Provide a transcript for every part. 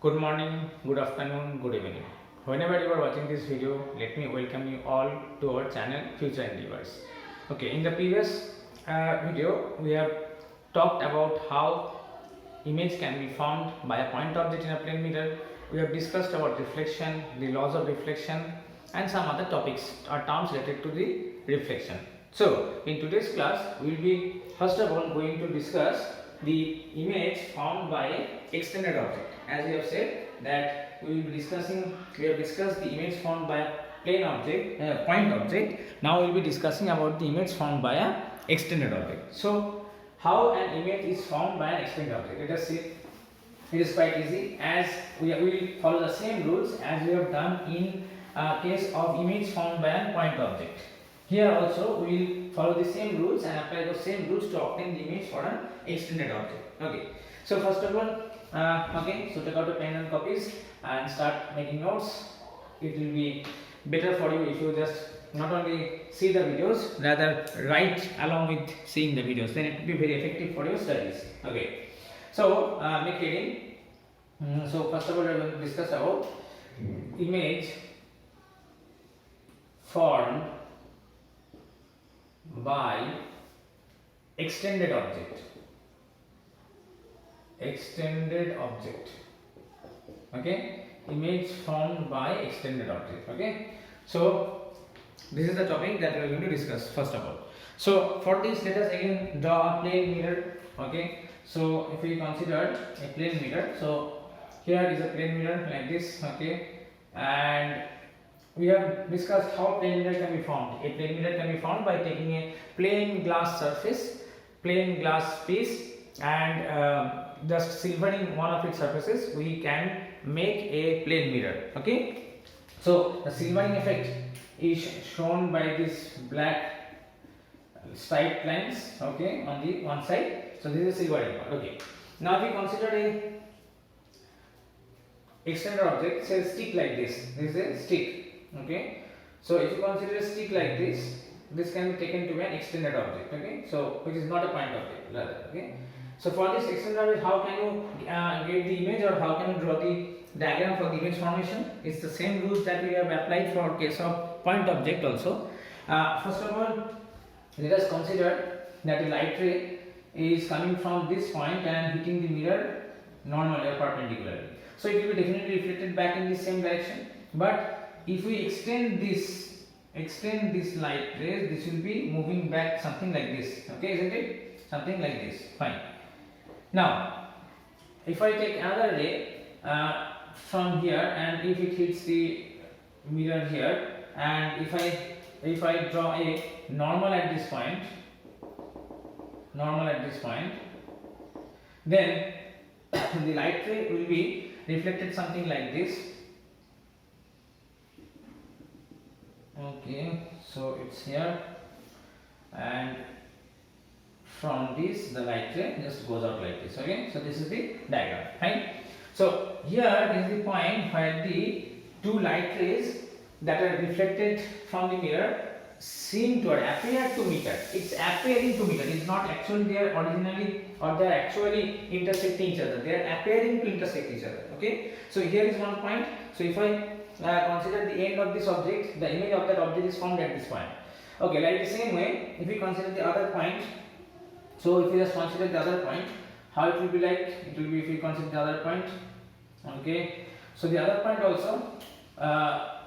Good morning, good afternoon, good evening. Whenever you are watching this video, let me welcome you all to our channel Future Endeavors. Okay, in the previous video, we have talked about how image can be formed by a point object in a plane mirror. We have discussed about reflection, the laws of reflection, and some other topics or terms related to the reflection. So, in today's class, we will be first of all going to discuss the image formed by extended object. As we have said that we have discussed the image formed by a plane object, point object. Now we will be discussing about the image formed by a extended object. So, how an image is formed by an extended object? Let us see. It is quite easy, as we will follow the same rules as we have done in case of image formed by a point object. Here also we will follow the same rules and apply those same rules to obtain the image for an extended object. Okay. So first of all, so take out a pen and copies and start making notes. It will be better for you if you just not only see the videos, rather write along with seeing the videos. Then it will be very effective for your studies. Okay. So make reading. So first of all, we are going to discuss about image formed by extended object. Okay, image formed by extended object. Okay, so this is the topic that we are going to discuss first of all. So for this, let us again draw a plane mirror. Okay, so if we consider a plane mirror, so here is a plane mirror like this. Okay, and we have discussed how plane mirror can be formed. A plane mirror can be formed by taking a plain glass surface, plain glass piece, and just silvering one of its surfaces, we can make a plane mirror. Okay, so the silvering effect is shown by this black striped lines. Okay, on the one side. So this is silvering part. Okay, now if we consider a extended object, say a stick like this. This is a stick. Okay, so if you consider a stick like this can be taken to be an extended object. Okay, so which is not a point object rather. Okay, so for this extended object, how can you get the image, or how can you draw the diagram for the image formation? It's the same rules that we have applied for case of point object also. First of all, let us consider that the light ray is coming from this point and hitting the mirror normally or perpendicularly. So it will be definitely reflected back in the same direction. But if we extend this light rays, this will be moving back something like this. Okay, isn't it? Something like this. Fine. Now, if I take another ray from here, and if it hits the mirror here, and if I draw a normal at this point, then the light ray will be reflected something like this. Okay, so it's here, and from this the light ray just goes out like this. Okay, so this is the diagram. Fine. So here is the point where the two light rays that are reflected from the mirror seem to appear to meet. It's appearing to meet. It's not actually there originally, or they are actually intersecting each other. They are appearing to intersect each other. Okay, so here is one point. So if I consider the end of this object, the image of that object is formed at this point. Okay, like the same way, if we consider the other point, so if we just consider the other point, how it will be like? It will be if we consider the other point. Okay, so the other point also,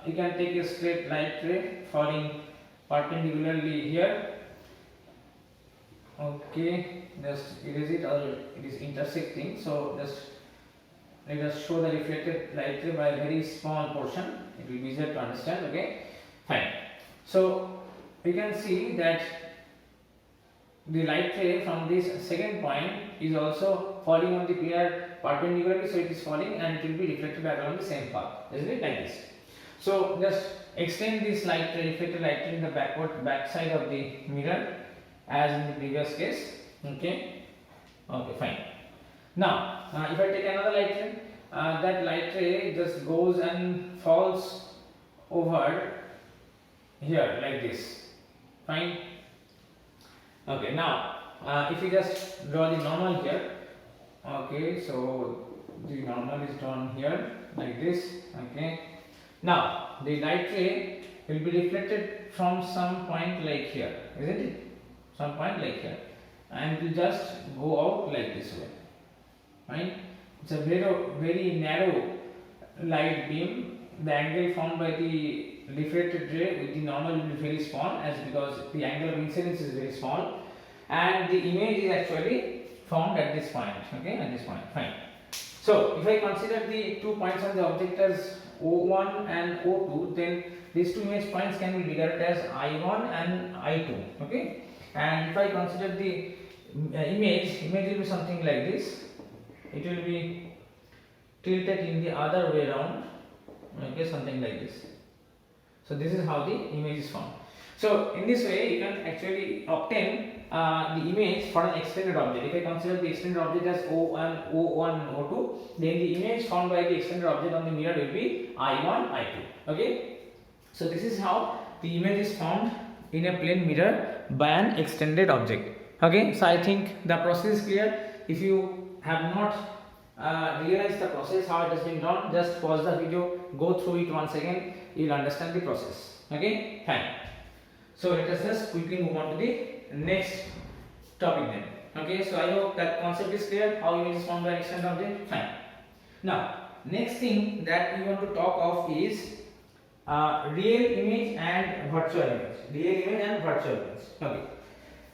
you can take a straight light ray falling perpendicularly here. Okay, just erase it, or it is intersecting. So just let us show the reflected light ray by a very small portion. It will be easier to understand. Okay, fine. So we can see that the light ray from this second point is also falling on the mirror perpendicularly. So it is falling and it will be reflected back along the same path. Isn't it like this? So just extend this light ray, reflected light ray in the back side of the mirror as in the previous case. Okay, fine. Now, if I take another light ray, that light ray just goes and falls over here like this. Fine. Okay, now if you just draw the normal here. Okay, so The normal is drawn here like this. Okay. Now the light ray will be reflected from some point like here, isn't it? Some point like here, and will just go out like this way. Fine. It's a very narrow light beam. The angle formed by the reflected ray with the normal will be very small, as because the angle of incidence is very small, and the image is actually formed at this point. Okay, at this point. Fine. So if I consider the 2 points on the object as O1 and O2, then these 2 image points can be regarded as I1 and I2. Okay, and if I consider the image will be something like this. It will be tilted in the other way around. Okay, something like this. So this is how the image is formed. So in this way you can actually obtain the image for an extended object. If I consider the extended object as O1, O2, then the image formed by the extended object on the mirror will be I1, I2. Okay. So this is how the image is formed in a plane mirror by an extended object. Okay. So I think the process is clear. If you have not realized the process how it has been done, just pause the video, go through it once again. You will understand the process. Okay. Fine. So let us just quickly move on to the next topic then. Okay, so I hope that concept is clear, how image is formed by an extended object. Fine. Now, next thing that we want to talk of is real image and virtual image. Real image and virtual image. Okay.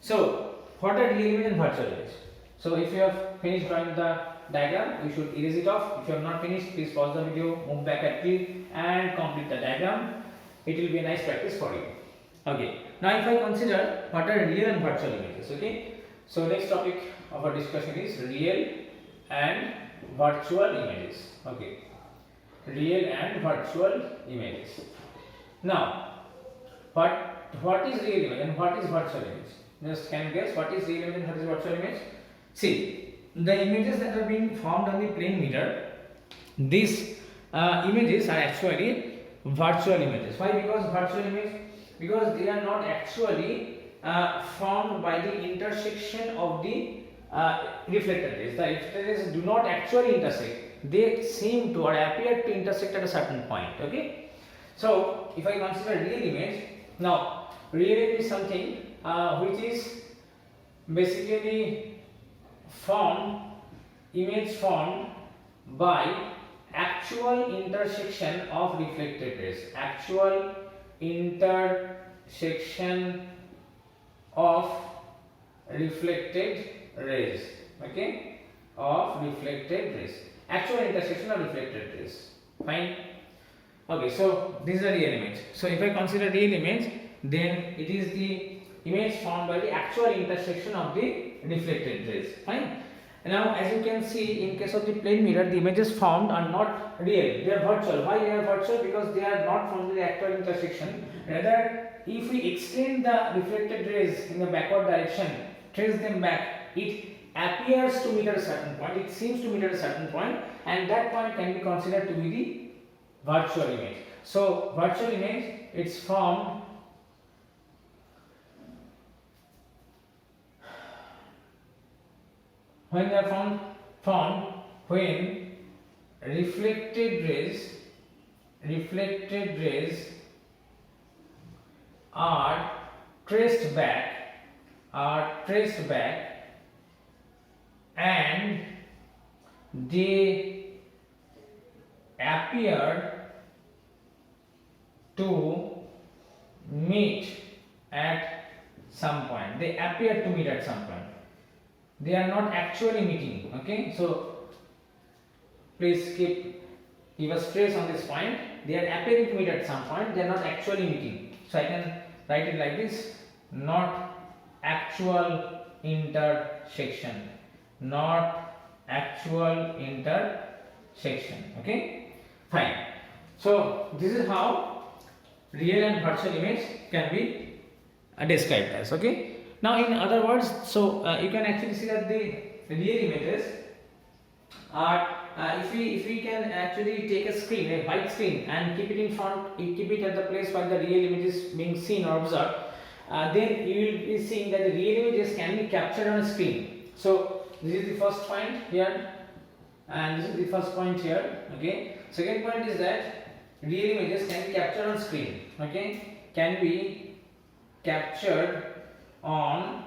So, what are real image and virtual image? So, if you have finished drawing the diagram, you should erase it off. If you have not finished, please pause the video, move back at click and complete the diagram. It will be a nice practice for you. Okay. Now, if I consider what are real and virtual images, okay. So, next topic of our discussion is real and virtual images. Okay. Real and virtual images. Now, what is real image and what is virtual image? Just can you guess what is real image and what is virtual image? See, the images that are being formed on the plane mirror, these images are actually virtual images. Why? Because virtual image, because they are not actually formed by the intersection of the reflected rays. The reflected rays do not actually intersect. They seem to or appear to intersect at a certain point. Okay. So if I consider real image, now real image is something which is basically image formed by actual intersection of reflected rays. Actual intersection of reflected rays. Okay, of reflected rays. Actual intersection of reflected rays. Fine. Okay, so this is a real image. So if I consider real image, then it is the image formed by the actual intersection of the reflected rays. Fine. Now, as you can see, in case of the plane mirror, the images formed are not real; they are virtual. Why they are virtual? Because they are not from the actual intersection. Rather, if we extend the reflected rays in the backward direction, trace them back, it appears to meet at a certain point. It seems to meet at a certain point, and that point can be considered to be the virtual image. So, virtual image, it's formed when they are formed when reflected rays are traced back and they appear to meet at some point. They appear to meet at some point. They are not actually meeting. Okay, so please give a stress on this point. They are appearing to meet at some point. They are not actually meeting. So I can write it like this: not actual intersection. Not actual intersection. Okay, fine. So this is how real and virtual image can be described as. Okay. Now, in other words, so you can actually see that the real images are if we can actually take a screen, a white screen, and keep it in front, keep it at the place where the real image is being seen or observed, then you will be seeing that the real images can be captured on a screen. So this is the first point here. and this is the first point here. Okay, second point is that real images can be captured on screen. Okay, can be captured on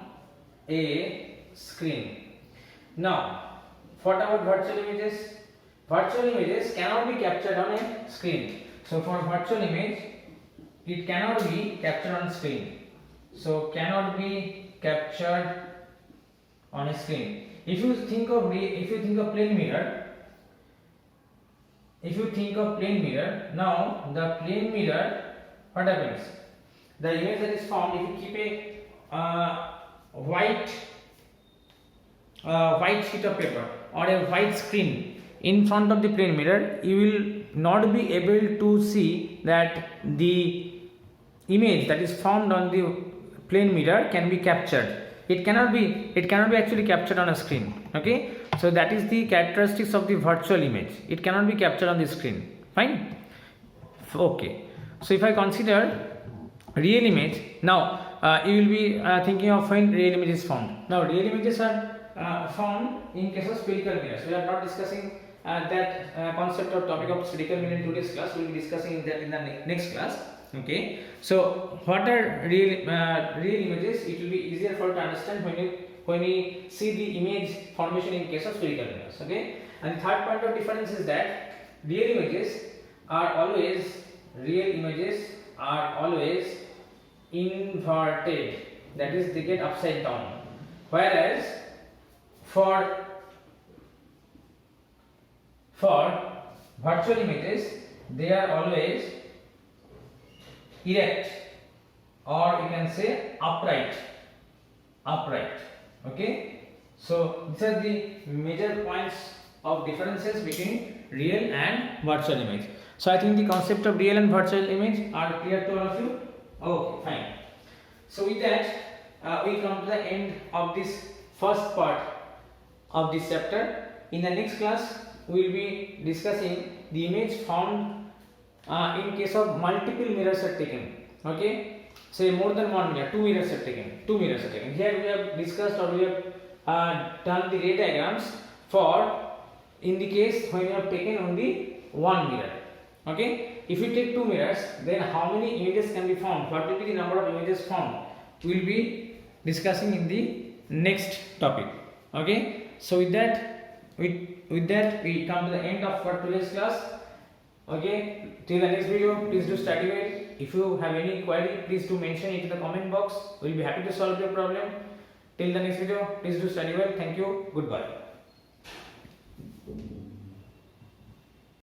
a screen. Now, what about virtual images? Virtual images cannot be captured on a screen. So for virtual image, it cannot be captured on screen. So cannot be captured on a screen. If you think of plane mirror, now the plane mirror, what happens? The image that is formed, if you keep a white sheet of paper or a white screen in front of the plane mirror, you will not be able to see that the image that is formed on the plane mirror can be captured. It cannot be actually captured on a screen. Okay, so that is the characteristics of the virtual image. It cannot be captured on the screen. Fine. Okay, so if I consider real image, now you will be thinking of when real image is formed. Now real images are formed in case of spherical mirrors. We are not discussing that concept or topic of spherical mirror in today's class. We will be discussing that in the next class. Okay, so what are real images? It will be easier for you to understand when we see the image formation in case of spherical mirrors. Okay, and the third point of difference is that real images are always inverted, that is they get upside down, whereas for virtual images they are always erect, or you can say upright. Okay, so these are the major points of differences between real and virtual image. So I think the concept of real and virtual image are clear to all of you. Okay, fine. So with that we come to the end of this first part of this chapter. In the next class we will be discussing the image formed in case of multiple mirrors are taken. Okay, say more than one mirror, two mirrors are taken. Here we have discussed, or we have done the ray diagrams for in the case when you have taken only one mirror. Okay, if you take two mirrors, then how many images can be formed? What will be the number of images formed? We will be discussing in the next topic. Okay, so with that we come to the end of for today's class. Okay, till the next video, please do study well. If you have any query, please do mention it in the comment box. We will be happy to solve your problem. Till the next video, please do study well. Thank you. Goodbye.